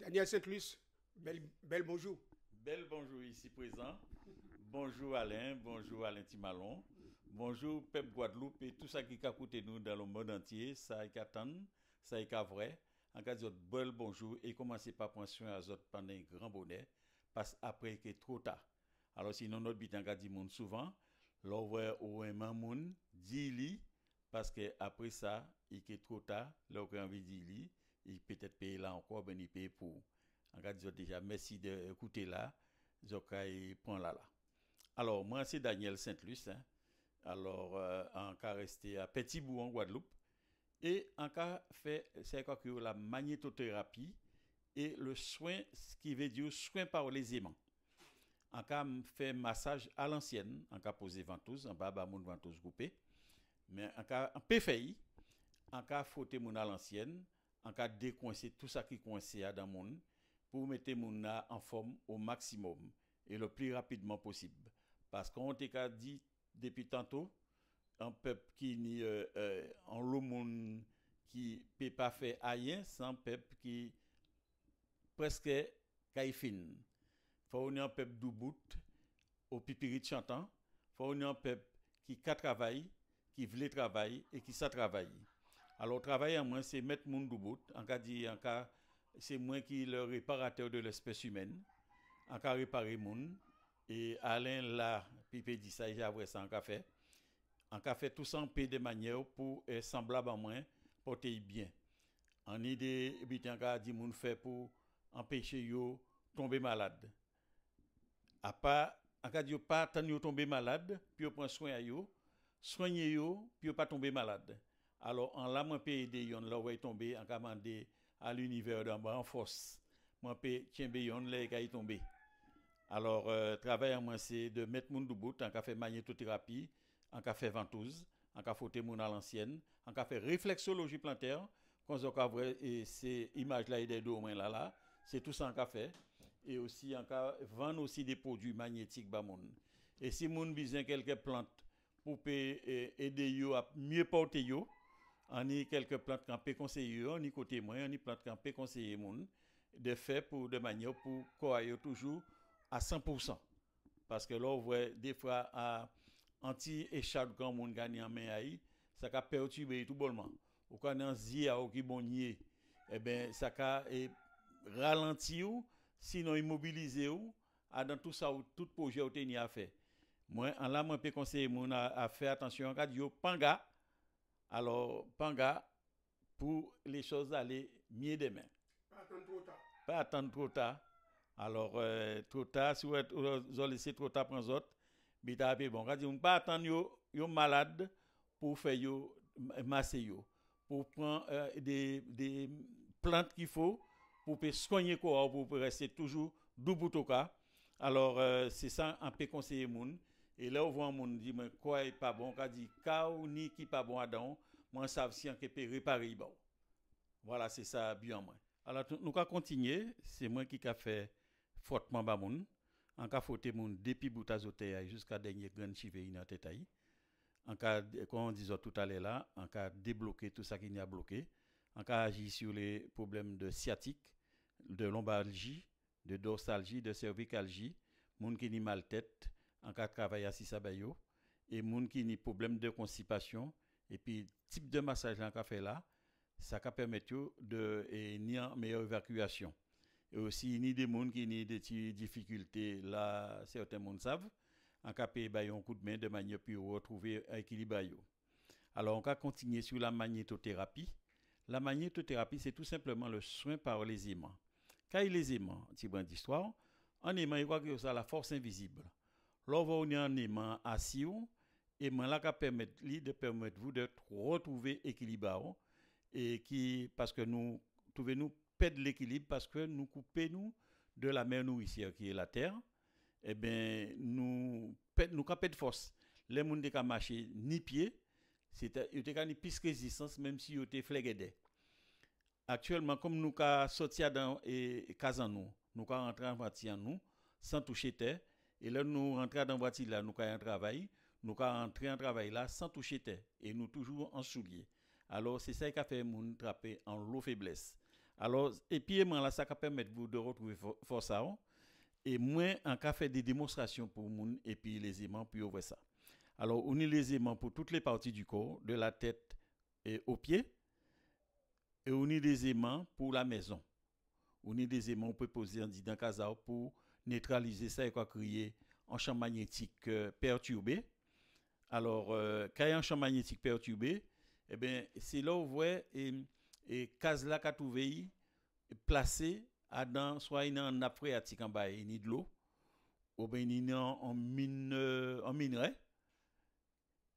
Daniel Saint-Luc, bel bonjour. Bel bonjour ici présent. Bonjour Alain Timalon. Bonjour Pep Guadeloupe et tout ça qui a coûté nous dans le monde entier. Ça a attendre, ça a vrai. En cas de bel bonjour et commencez par prendre soin à autres pendant un grand bonheur. Parce après que trop tard. Alors sinon notre bit en cas dit monde souvent. L'ouvre ou un mamoun dit li parce que après ça, il est trop tard. L'autre envie dit li, il peut-être payer là encore, ben il paye pour. En cas de déjà merci d'écouter là. Je prends là. Alors, moi, c'est Daniel Saint-Luc. Hein. Alors, en cas resté à Petit-Bout en Guadeloupe. Et en cas fait, c'est quoi que la magnétothérapie et le soin, ce qui veut dire soin par les aimants. En cas fait massage à l'ancienne, en cas posé ventouse, en bas, mon ventouse coupée. Mais en cas en PFI, en cas frotter mon à l'ancienne, en cas décoincer tout ça qui coincé dans mon pour mettre mon en forme au maximum et le plus rapidement possible. Parce qu'on t'a dit depuis tantôt, un peuple qui ni en le monde qui peut pas faire rien sans peuple qui presque caïfine. Faut un peuple doubout au pipirit chantant, faut un peuple qui travaille, qui veut travailler et qui ça travaille. Alors travail en moi c'est mettre mon doubout, en cas dit en cas c'est moi qui le réparateur de l'espèce humaine, en cas réparer moun et Alain là puis dit ça j'ai après ça en café en café tout ça en paix de manière pour semblable à moi porter bien en idée bitan ka dit moun fait pour empêcher yo tomber malade à pas en cas yo pas tant yo tomber malade puis yo prend soin à yo soigner yo puis yo pas tomber malade alors en là moi peut aider yon là va tomber en cas demander à l'univers d'en bas en force moi peut tiens yon là ka tomber. Alors, travail moi, c'est de mettre mon debout, en cas fait magnétothérapie, en cas fait ventouse, en cas frotter mon à l'ancienne, en cas fait réflexologie plantaire, quand on a vrai et ces images là et des deux au moins là, c'est tout ça en cas fait. Et aussi en cas vendre aussi des produits magnétiques bas moun. Et si moun besoin quelques plantes pour aider yo à mieux porter yo, on y quelques plantes qu'on peut conseiller, on y côté moi, on y plantes qu'on peut conseiller moun de fait pour de manière pour quoi toujours à 100%. Parce que là, on voit des fois, anti-échappe quand on gagne en main, ça peut perturber tout bonnement. Ou quand on dit à qui bonnier, eh bien, ça peut ralentir ou, sinon immobiliser ou, dans tout ça, tout projet ou tenu à faire. Moi, en là, moi, je peux conseiller mon à faire attention en cas de panga. Alors, panga, pour les choses aller mieux demain. Pas attendre trop tard. Pas attendre trop tard. Alors, trop tard, si vous avez laissé trop tard pour les autres, bita bon. Quand on pas attendre yo malade pour faire yo masser yo, pour prendre des plantes qu'il faut pour soigner quoi, pour rester toujours debout au cas. Alors, c'est ça un peu conseiller moun. Et là, on voit moun dit mais quoi est pas bon, quand dit ka ou ni qui pas bon dedans, moi savent si on peut réparer bon. Voilà, c'est ça bien moi. Alors, nous allons continuer. C'est moi qui a fait fortement bas moun. En cas fauté moun depuis bout azote jusqu'à dernier grand chivé dans tête aí. En cas comme on disait tout à l'heure là, en cas débloquer tout ça qui n'y a bloqué, en cas agir sur les problèmes de sciatique, de lombalgie, de dorsalgie, de cervicalgie, moun qui ni mal tête, en cas travail assis à bayo et moun qui ni problème de constipation et puis type de massage en cas fait là, ça peut permettre de ni en meilleure évacuation. Et aussi ni des gens qui ont des difficultés là certains monde savent en cas payer un coup de main de manière pour retrouver un équilibre. Alors on va continuer sur la magnétothérapie. La magnétothérapie c'est tout simplement le soin par les aimants. Quand les aimants, petit brin d'histoire, un aimant il croit que ça la force invisible. Lorsque vous avez un aimant assis et là ça permettre vous de retrouver équilibre et qui parce que nous perdre l'équilibre parce que nous coupons de la mère nourricière qui est la terre, eh bien, nous perdons force. Les gens qui marcher ni pied, ils ont ni plus résistance même si ils ont flégués. Actuellement, comme nous avons sorti dans et casan nous avons rentré en voiture nous sans toucher terre et là nous rentrons dans voiture là nous avons un travail, nous avons rentré en travail là sans toucher terre et nous toujours en soulier. Alors c'est ça qui a fait moun trapper en low faiblesse. Alors, épiement là, ça va permettre vous de retrouver force ça. Et moins en cas fait des démonstrations pour moun et puis les aimants puis ouvrir ça. Alors, on y les aimants pour toutes les parties du corps, de la tête et aux pieds. Et on y les aimants pour la maison. On y des aimants on peut poser en dans casa pour neutraliser ça et quoi crier en champ magnétique perturbé. Alors, quand il y a un champ magnétique perturbé, eh bien, c'est là où vous voyez et case là qu'a trouvé placé dans soit une nappe phréatique en bas, il y a de l'eau, ou bien il y a en minerai,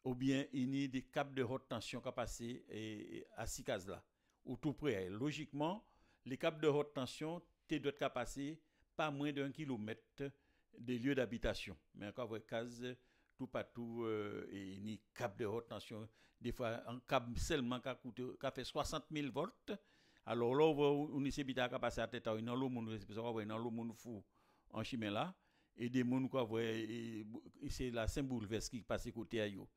ou bien il y a des câbles de haute tension qui passent à ces cases là, ou tout près. Logiquement, les câbles de haute tension, tu dois passer pas moins d'1 kilomètre des lieux d'habitation. Mais encore avec case tout partout et ni câble de haute tension, des fois un câble seulement qui fait 60 000 volts. Alors là, on essaie de passer à tête dans l'eau, dans l'eau fou en chemin là, et des gens qui c'est la Saint-Boulevestre qui passe côté à yo.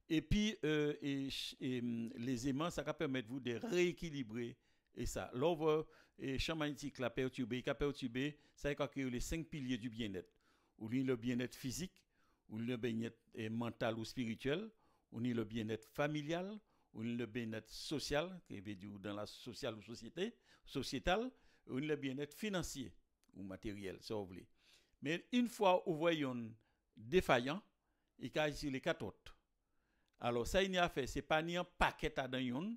Et puis les aimants, ça permet vous de rééquilibrer et ça. Là, le champ magnétique la perturbé, ça est les 5 piliers du bien-être. Ou le bien-être physique, ou le bien-être mental ou spirituel, ou le bien-être familial, ou le bien-être social, qui veut dire dans la sociale ou sociétale, ou le bien-être financier ou matériel, ça vous voulez. Mais une fois vous voyez un défaillant, il y a ici les 4 autres. Alors ça il y a fait, c'est pas ni un paquet à dans yon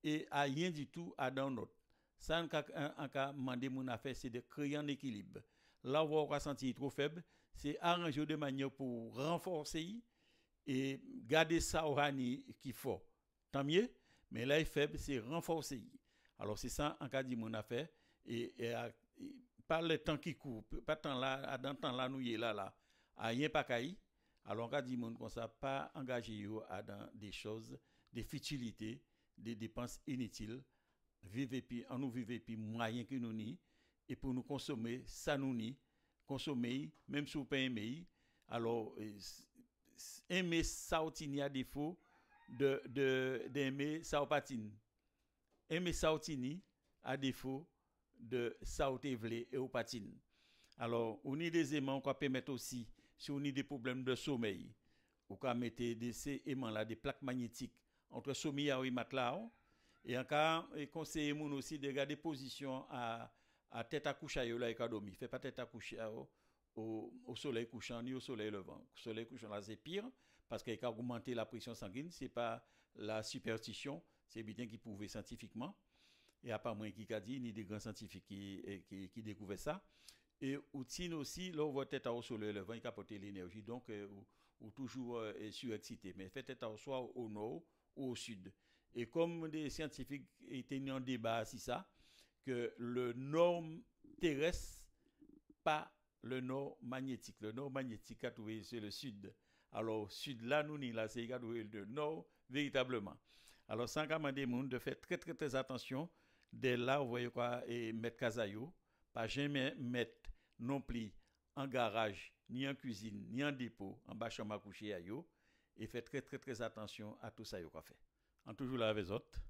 et à rien du tout à dans l'autre. Ça en cas demander mon affaire c'est de créer un équilibre. Là où on va sentir trop faible, c'est arranger de manière pour renforcer et garder ça au rani qu'il faut. Tant mieux, mais là il est faible, c'est renforcer. Alors c'est ça en cas de mon affaire et pas le temps qui court, pas temps là dans temps là nous y est là à rien pas caï. Alors, on va dire comme ça, pas engager dans des choses, des futilités, des dépenses inutiles. Vivre puis, on nous vivre puis moyen que nous ni, et pour nous consommer, ça nous ni, consommer, même si vous pas aimer. Alors, aimer ça il y a défaut d'aimer ça patine. Aimer ça à défaut de ça et au patine. Alors, on y des aimants qu'on peut mettre aussi si on a des problèmes de sommeil, ou qu'on mette ces aimants là, des plaques magnétiques entre sommeil et matelas, et en cas conseiller mon aussi de garder position à tête à coucher là et dormir. Fait pas tête à coucher au soleil couchant ni au soleil levant. Au soleil couchant là c'est pire parce qu'il a augmenté la pression sanguine, c'est pas la superstition, c'est bien qui prouvé scientifiquement. Et à part moi qui a dit ni des grands scientifiques qui découvert ça. Et aussi, là, on voit tête au soleil levant, il capte l'énergie, donc, ou toujours surexcité. Mais fait tête soit au nord ou au sud. Et comme des scientifiques étaient en débat sur ça, que le nord terrestre, pas le nord magnétique. Le nord magnétique, c'est le sud. Alors, sud là, nous, là, c'est le nord véritablement. Alors, sans commander monde de faire très, très, très attention, dès là, vous voyez quoi, et mettre casaillot, pas jamais mettre non plus en garage, ni en cuisine, ni en dépôt, en bas chambre à coucher à yo, et fait très très très attention à tout ça yo qu'a fait. En toujours là avec autres.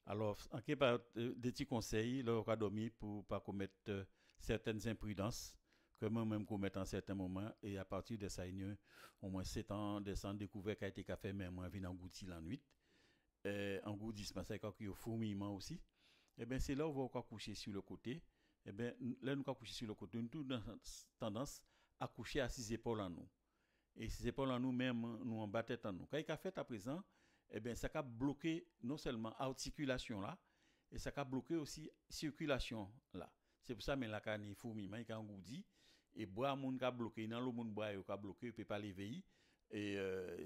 Alors, en quelque part des petits conseils, là on a dormi pour pas commettre certaines imprudences que moi-même commettre en certains moments et à partir de ça il au moins 7 ans descendre découvert qu'a été fait mais moi vinn en goutti la nuit. En goudis ça qu'il y a fourmillement aussi. Et bien c'est là où on va coucher sur le côté. Eh bien, là, nous avons couché sur le côté, nous avons tendance à coucher à 6 épaules en nous. Et 6 épaules en nous, même, nous en bas tête en nous. Quand il a fait à présent, eh bien, ça a bloqué non seulement l'articulation là, et ça a bloqué aussi la circulation là. C'est pour ça que la canne est fourmillement, il y a un goudi, et bois, mon a bloqué, dans le monde bois, il a bloqué, il ne peut pas l'éveiller. Et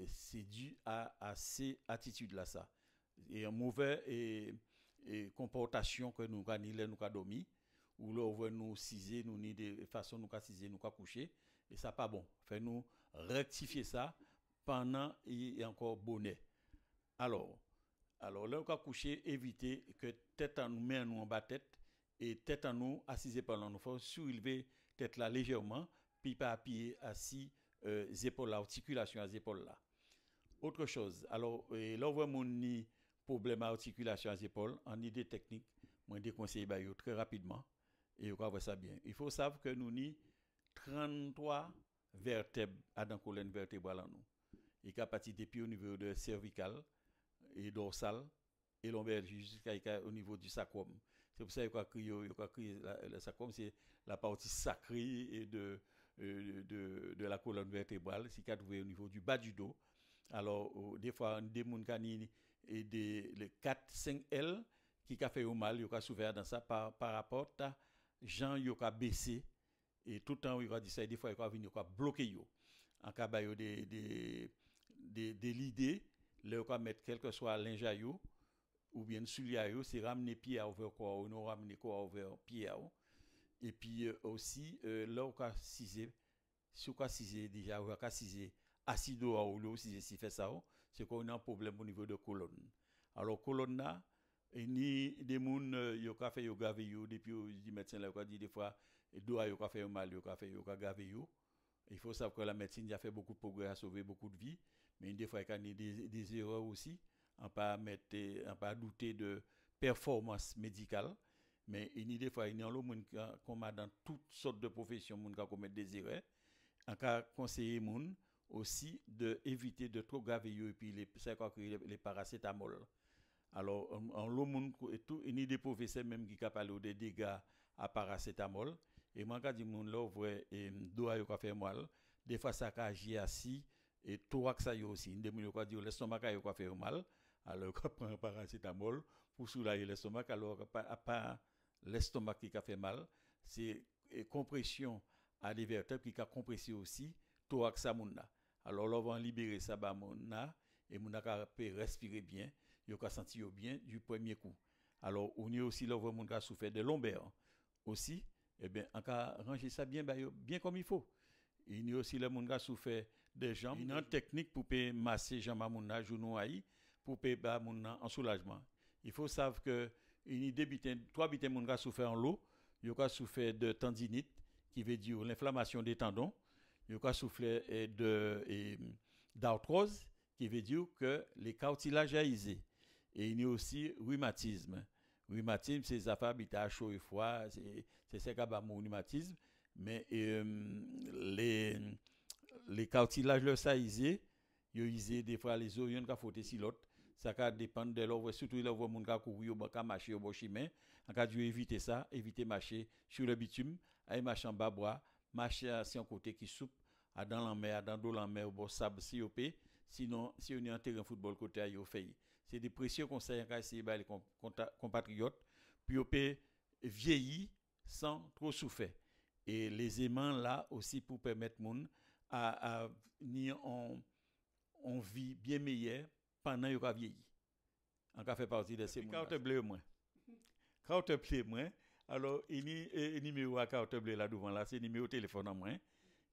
c'est dû à ces attitudes-là, ça. Et un mauvais comportation que nous avons dormi. Ou là, on veut nous ciser, nous ni de façon nous ciser, nous coucher, et ça pas bon. Fait nous rectifier ça pendant et encore bonnet. Alors là, on va coucher, éviter que tête en nous met nous en bas tête et tête en nous assise par là. Nous faut soulever tête là légèrement, puis pas appuyer assis épaules là, articulation à épaules là. Autre chose. Alors là, on voit mon ni problème à articulation à épaules, on a des techniques moi déconseille ba yo très rapidement et vous voir ça bien. Il faut savoir que nous ni 33 vertèbres à dans colonne vertébrale en nous. Et qu'à partir depuis au niveau de cervical et dorsal et lombaire jusqu'à au niveau du sacrum. C'est pour ça qu'il a crié le sacrum, c'est la partie sacrée et de la colonne vertébrale, c'est qu'à trouver au niveau du bas du dos. Alors, des fois, des gens qui et les 4-5 L qui a fait mal, il a souffert dans ça par rapport à gens qui ont baissé et tout le temps, il a dit ça, des fois, il a venir bloquer. En cas de des l'idée, il a mettre quel que soit l'injaillot ou bien soulier, c'est ramener pied à ouvrir quoi, ou non ramener quoi ouvrir pied à. Et puis aussi, là, on a cisé, si on a cisé déjà, on a cisé acido ou l'eau, si fait ça, c'est qu'on a un problème au niveau de colonne. Alors, colonne là, ni des gens qui ont fait yoga depuis les médecins là, dit des fois, dos a fait mal, yo a fait yoga gavé. Il faut savoir que la médecine a fait beaucoup de progrès, a sauvé beaucoup de vies, mais des fois, il y a des erreurs aussi. On ne pas douter de performance médicale, mais il y a des fois, il y a des gens qui dans toutes sortes de professions, qui commettent des erreurs. On peut conseiller les gens aussi d'éviter de trop gaver et puis les paracétamol. Alors, il y a des professeurs même qui parlent des dégâts à paracétamol. Et moi, quand je dis que là, doit faire mal, des fois, ça agit assis et thorax ça aussi. Des gens qui disent l'estomac a fait mal. Alors, on prend un paracétamol pour soulager l'estomac. Alors, pas l'estomac qui a fait mal, c'est compression à des vertèbres qui a compressé aussi thorax ça mouna. Alors, là, on va libérer ça ba mouna et mouna peut respirer bien, il va sentir bien du premier coup. Alors, on y a aussi là, on va souffrir de lombaire aussi. Eh bien, on va ranger ça bien comme il faut. Il y a aussi le monde qui souffert des jambes. Il y a une technique pour masser jambes à mon genou pour faire en soulagement. Il faut savoir que trois habitants monde qui souffert en l'eau, il y a souffert de tendinite qui veut dire l'inflammation des tendons, il y a souffert d'arthrose qui veut dire que les cartilages aisés. Et il y a aussi rhumatisme. Rhumatisme, c'est ça fait habitat chaud et froid, c'est ça qui a mon rhumatisme. Mais les cartilages le saisé, ils des fois les os, ils ont fauté si l'autre. Ça va dépendre de l'eau, surtout là où mon gars courir ou marcher au chemin. En cas de éviter ça, éviter marcher sur le bitume, aller marcher en bas bois, marcher à un côté qui soupe, à dans la mer, dans l'eau la mer, au bord sable si on peut. Sinon, si on est en terrain football côté à fait. C'est des précieux conseils à essayer les compatriotes, puis on peut vieillir sans trop souffrir. Et les aimants là aussi pour permettre moun à ni on vie bien meilleure pendant qu'il a vieilli. On a fait partie de ces carte bleue moins. Carte bleue moins. Alors il y a numéro à carte bleue là devant là, c'est numéro téléphone en moins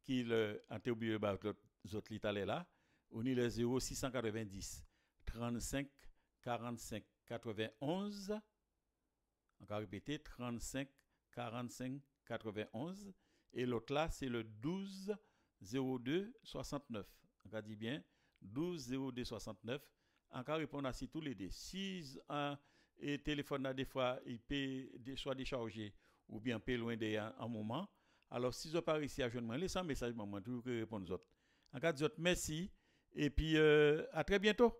qui le antébio ba autres l'italien là. On est le 0690 35 45 91. On va répéter 35 45 91 et l'autre là c'est le 12 02 69. On va dire bien 12 02 69. On va répondre à tous les deux. Si un téléphone là des fois il peut soit déchargé ou bien peut loin d'un moment, alors si vous n'avez pas réussi à joindre moi, laissez un message moi toujours répondre aux autres. On va dire merci et puis à très bientôt.